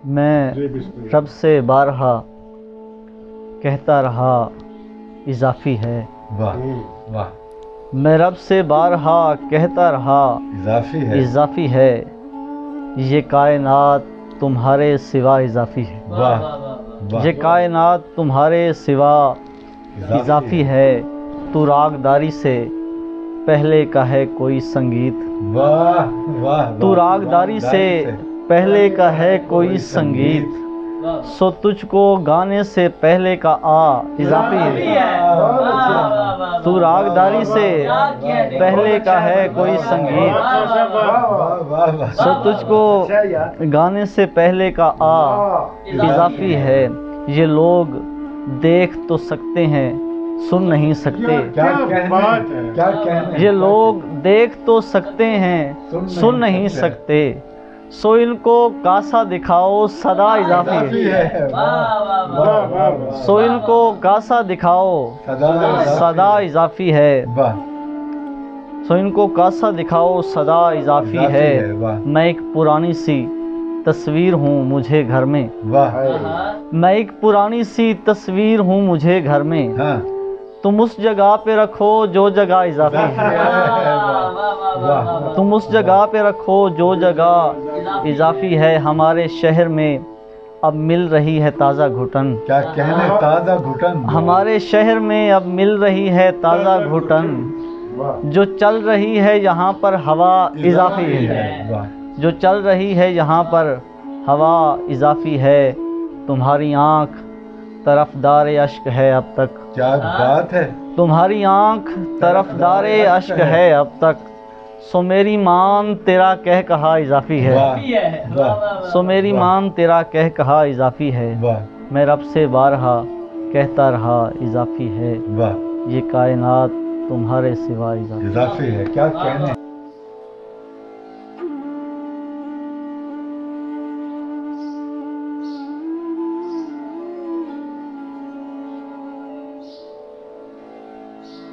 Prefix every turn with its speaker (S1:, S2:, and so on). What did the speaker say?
S1: میں رب سے بارہا کہتا رہا اضافی ہے۔
S2: واہ واہ،
S1: میں رب سے بارہا کہتا رہا اضافی ہے۔ یہ کائنات تمہارے سوا اضافی ہے۔
S2: واہ واہ،
S1: یہ کائنات تمہارے سوا اضافی ہے۔ تو راگداری سے پہلے کا ہے کوئی سنگیت۔
S2: واہ واہ،
S1: تو راگداری سے پہلے کا ہے کوئی سنگیت۔ سو تجھ کو گانے سے پہلے کا اضافی ہے۔ تو راگداری سے پہلے کا ہے کوئی سنگیت۔ سو تجھ کو گانے سے پہلے کا اضافی ہے۔ یہ لوگ دیکھ تو سکتے ہیں سن نہیں سکتے۔ یہ لوگ دیکھ تو سکتے ہیں سن نہیں سکتے۔ سو ان کو کاسا دکھاؤ صدا اضافی ہے۔ سو ان کو کاسا دکھاؤ صدا اضافی ہے۔ سو ان کو کاسا دکھاؤ صدا اضافی ہے۔ میں ایک پرانی سی تصویر ہوں مجھے گھر میں۔ میں ایک پرانی سی تصویر ہوں مجھے گھر میں۔ تم اس جگہ پہ رکھو جو جگہ اضافی ہے۔ تم اس جگہ پہ رکھو جو جگہ اضافی ہے۔ ہمارے شہر میں اب مل رہی ہے تازہ گھٹن۔
S2: کیا کہنے، تازہ گھٹن۔
S1: ہمارے شہر میں اب مل رہی ہے تازہ گھٹن۔ جو چل رہی ہے یہاں پر ہوا اضافی ہے۔ جو چل رہی ہے یہاں پر ہوا اضافی ہے۔ تمہاری آنکھ طرفدار اشک ہے اب تک۔
S2: کیا بات ہے۔
S1: تمہاری آنکھ طرفدار اشک ہے اب تک۔ سو میری مان تیرا کہہ کہا اضافی ہے۔ سو میری مان تیرا کہہ کہا اضافی ہے۔ میں رب سے بارہا کہتا رہا اضافی ہے۔ یہ کائنات تمہارے سوا اضافی
S2: ہے۔ کیا کہنے۔